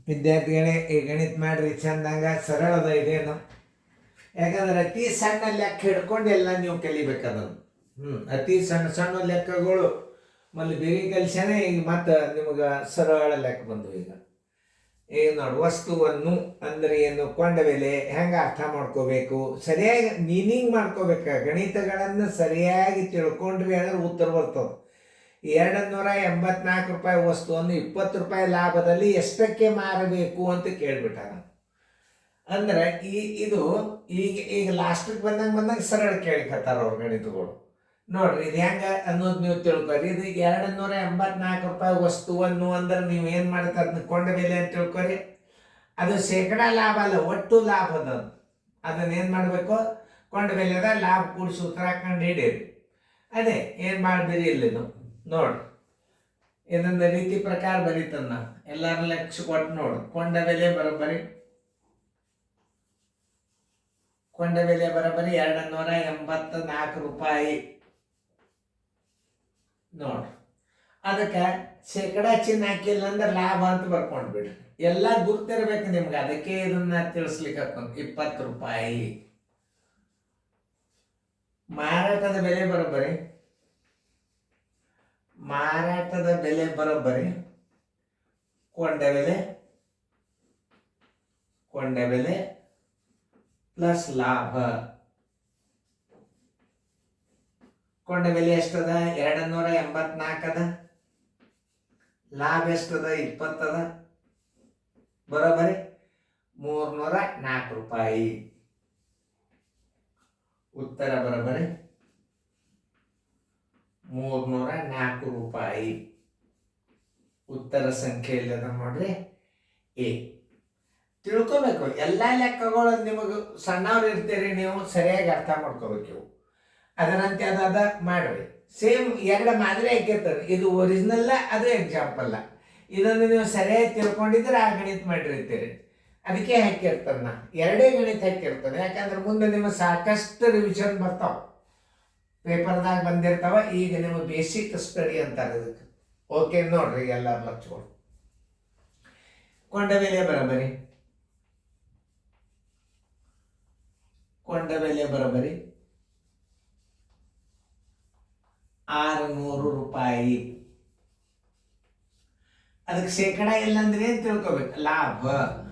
ವಿದ್ಯಾರ್ಥಿಗಳೇ ಈ ಗಣಿತ ಮಾಡ್ರಿ ಚಂದಂಗ ಸರಳದ ಇದೇನು, ಯಾಕಂದ್ರೆ ಅತಿ ಸಣ್ಣ ಲೆಕ್ಕ ಹಿಡ್ಕೊಂಡು ಎಲ್ಲ ನೀವು ಕಲಿಬೇಕದನ್ನು. ಅತಿ ಸಣ್ಣ ಸಣ್ಣ ಲೆಕ್ಕಗಳು ಮಲ್ಲಿ ಬೇರೆ ಕಲಿಸ್ಯಾನೆ. ಈಗ ಮತ್ತೆ ನಿಮಗೆ ಸರಳ ಲೆಕ್ಕ ಬಂದು. ಈಗ ನೋಡಿ, ವಸ್ತುವನ್ನು ಅಂದ್ರೆ ಏನು, ಕೊಂಡ ಬೆಲೆ ಹೆಂಗೆ ಅರ್ಥ ಮಾಡ್ಕೋಬೇಕು, ಸರಿಯಾಗಿ ಮೀನಿಂಗ್ ಮಾಡ್ಕೋಬೇಕು. ಗಣಿತಗಳನ್ನು ಸರಿಯಾಗಿ ತಿಳ್ಕೊಂಡ್ರಿ ಅಂದ್ರೆ ಉತ್ತರ ಬರ್ತದೆ. 284 ರೂಪಾಯಿ ವಸ್ತುವನ್ನು 20 ರೂಪಾಯಿ ಲಾಭದಲ್ಲಿ ಎಷ್ಟಕ್ಕೆ ಮಾರಬೇಕು ಅಂತ ಕೇಳ್ಬಿಟ್ಟಾರ. ಅಂದ್ರೆ ಇದು ಈಗ ಲಾಸ್ಟಿಗೆ ಬಂದಂಗೆ ಸರಳ ಕೇಳಿಕತ್ತಾರ ಅವ್ರ ಗಣಿತಗಳು. ನೋಡ್ರಿ ಇದು ಹೆಂಗೆ ಅನ್ನೋದು ನೀವು ತಿಳ್ಕೊರಿ. ಇದು 284 ರೂಪಾಯಿ ವಸ್ತುವನ್ನು ಅಂದ್ರೆ ನೀವು ಏನು ಮಾಡ್ತಾರೆ, ಅದನ್ನ ಕೊಂಡ ಬೆಲೆ ಅಂತ ತಿಳ್ಕೊರಿ. ಅದು ಶೇಕಡಾ ಲಾಭ ಅಲ್ಲ, ಒಟ್ಟು ಲಾಭದ. ಅದನ್ನ ಏನು ಮಾಡಬೇಕು, ಕೊಂಡ ಬೆಲೆದ ಲಾಭ ಕೂಡಿಸಿ ಉತ್ತರ ಹಾಕೊಂಡು ಹಿಡೀರಿ. ಅದೇ ಏನು ಮಾಡಬೇಡಿ ಇಲ್ಲಿದು ನೋಡ್ರಿ. ಇದೊಂದು ರೀತಿ ಪ್ರಕಾರ ಬರೀತನ್ನ ಎಲ್ಲಾರು ಲಕ್ಷ ಕೊಟ್ಟು ನೋಡು. ಕೊಂಡ ಬೆಲೆ ಬರೋಬ್ಬರಿ 284 ರೂಪಾಯಿ ನೋಡ್ರಿ. ಅದಕ್ಕೆ ಶೇಕಡಾ ಚಿನ್ನ ಹಾಕಿಲ್ಲ ಅಂದ್ರೆ ಲಾಭ ಅಂತ ಬರ್ಕೊಂಡ್ಬಿಡ್ರಿ. ಎಲ್ಲ ಗುರ್ತಿರ್ಬೇಕು ನಿಮ್ಗೆ. ಅದಕ್ಕೆ ಇದನ್ನ ತಿಳಿಸ್ಲಿಕ್ಕೆ 20 ರೂಪಾಯಿ ಮಾರಾಟದ ಬೆಲೆ ಬರೋಬ್ಬರಿ. ಮಾರಾಟದ ಬೆಲೆ ಬರೋಬ್ಬರಿ ಕೊಂಡ ಬೆಲೆ ಪ್ಲಸ್ ಲಾಭ. ಕೊಂಡ ಬೆಲೆ ಎಷ್ಟದ, 284 ಅದ. ಲಾಭ ಎಷ್ಟದ, 20 ಅದ. ಬರೋಬ್ಬರಿ 304 ರೂಪಾಯಿ. ಉತ್ತರ ಬರೋಬ್ಬರಿ 304 ರೂಪಾಯಿ. ಉತ್ತರ ಸಂಖ್ಯೆ ಇಲ್ಲದ ನೋಡ್ರಿ ಎ. ತಿಳ್ಕೊಬೇಕು ಎಲ್ಲ ಲೆಕ್ಕಗಳು. ನಿಮಗೆ ಸಣ್ಣವ್ರು ಇರ್ತೀರಿ, ನೀವು ಸರಿಯಾಗಿ ಅರ್ಥ ಮಾಡ್ಕೋಬೇಕು. ಅದರಂತೆ ಅದಾದ ಮಾಡ್ರಿ. ಸೇಮ್ ಎರಡು ಮಾದರಿ ಹಾಕಿರ್ತಾರೆ. ಇದು ಒರಿಜಿನಲ್ಲ, ಅದು ಎಕ್ಸಾಂಪಲ್ಲ. ಇದನ್ನು ನೀವು ಸರಿಯಾಗಿ ತಿಳ್ಕೊಂಡಿದ್ರೆ ಆ ಗಣಿತ ಮಾಡಿರ್ತೀರಿ. ಅದಕ್ಕೆ ಹಾಕಿರ್ತಾರೆ. ನಾ ಎರಡೇ ಗಣಿತ ಹಾಕಿರ್ತದೆ. ಯಾಕಂದ್ರೆ ಮುಂದೆ ನಿಮ್ಮ ಸಾಕಷ್ಟು ರಿವಿಷನ್ ಬರ್ತಾವ, ಪೇಪರ್ದಾಗ ಬಂದಿರ್ತಾವ. ಈಗ ನಿಮ್ಮ ಬೇಸಿಕ್ ಸ್ಟಡಿ ಅಂತಾರೆ ಇದಕ್ಕೆ. ಓಕೆ ನೋಡ್ರಿ ಎಲ್ಲ ಲಕ್ಷಗಳು. ಕೊಂಡ ಬೆಲೆ ಬರೋಬ್ಬರಿ 600 ರೂಪಾಯಿ. ಅದಕ್ಕೆ ಶೇಕಡಾ ಇಲ್ಲ ಅಂದ್ರೆ ಏನ್ ತಿಳ್ಕೊಬೇಕು, ಲಾಭ.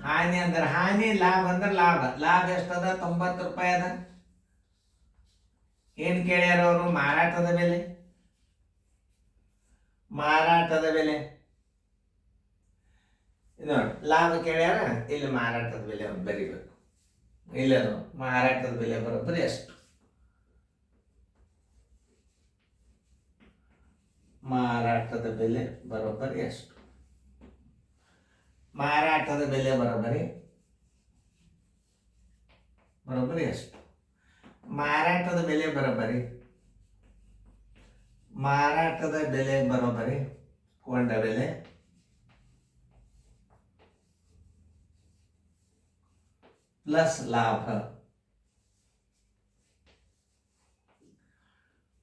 ಹಾನಿ ಅಂದ್ರೆ ಹಾನಿ, ಲಾಭ ಅಂದ್ರೆ ಲಾಭ. ಲಾಭ ಎಷ್ಟದ, 90 ರೂಪಾಯಿ ಅದ. ಏನ್ ಕೇಳ್ಯಾರ ಅವರು, ಮಾರಾಟದ ಬೆಲೆ ನೋಡಿ. ಲಾಭ ಕೇಳ್ಯಾರ, ಇಲ್ಲಿ ಮಾರಾಟದ ಬೆಲೆ ಬರಿಬೇಕು. ಇಲ್ಲ ಮಾರಾಟದ ಬೆಲೆ ಬರೋಬ್ಬರಿ ಎಷ್ಟು, ಮಾರಾಟದ ಬೆಲೆ ಬರೋಬ್ಬರಿ ಎಷ್ಟು. ಮಾರಾಟದ ಬೆಲೆ ಬರೋಬ್ಬರಿ ಎಷ್ಟು. ಮಾರಾಟದ ಬೆಲೆ ಬರೋಬ್ಬರಿ ಕೊಂಡ ಬೆಲೆ ಪ್ಲಸ್ ಲಾಭ.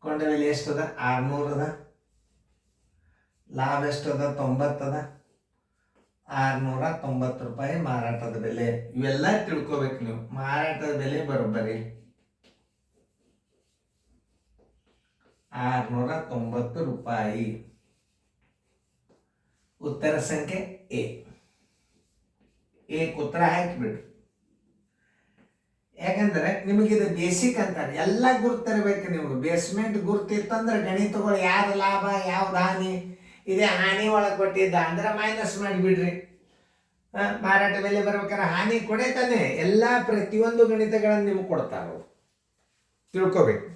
ಕೊಂಡ ಬೆಲೆ ಎಷ್ಟದ, 600 ಅದ. ಲಾಭ ಎಷ್ಟದ, 90 ಅದ. 690 ರೂಪಾಯಿ ಮಾರಾಟದ ಬೆಲೆ. ಇವೆಲ್ಲ ತಿಳ್ಕೊಬೇಕು ನೀವು. ಮಾರಾಟದ ಬೆಲೆ ಬರೋಬ್ಬರಿ 690 ರೂಪಾಯಿ. ಉತ್ತರ ಸಂಖ್ಯೆ ಎ. ಉತ್ತರ ಹಾಕಿಬಿಡ್ರಿ. ಯಾಕಂದ್ರೆ ನಿಮಗಿದು ಬೇಸಿಕ್ ಅಂತಾರೆ. ಎಲ್ಲ ಗುರ್ತಿರ್ಬೇಕು ನಿಮ್ಗೆ. ಬೇಸ್ಮೆಂಟ್ ಗುರ್ತಿತ್ತಂದ್ರೆ ಗಣಿತಗಳು ಯಾವ್ದು ಲಾಭ ಯಾವ್ದು ಹಾನಿ, ಇದೇ ಹಾನಿ ಒಳಗೆ ಕೊಟ್ಟಿದ್ದ ಅಂದ್ರೆ ಮೈನಸ್ ಮಾಡಿಬಿಡ್ರಿ. ಮಾರಾಟ ಬೆಲೆ ಬರ್ಬೇಕಾದ್ರೆ ಹಾನಿ ಕೊಡೇ ತಾನೆ. ಎಲ್ಲ ಪ್ರತಿಯೊಂದು ಗಣಿತಗಳನ್ನು ನಿಮ್ಗೆ ಕೊಡ್ತಾರ, ತಿಳ್ಕೊಬೇಕು.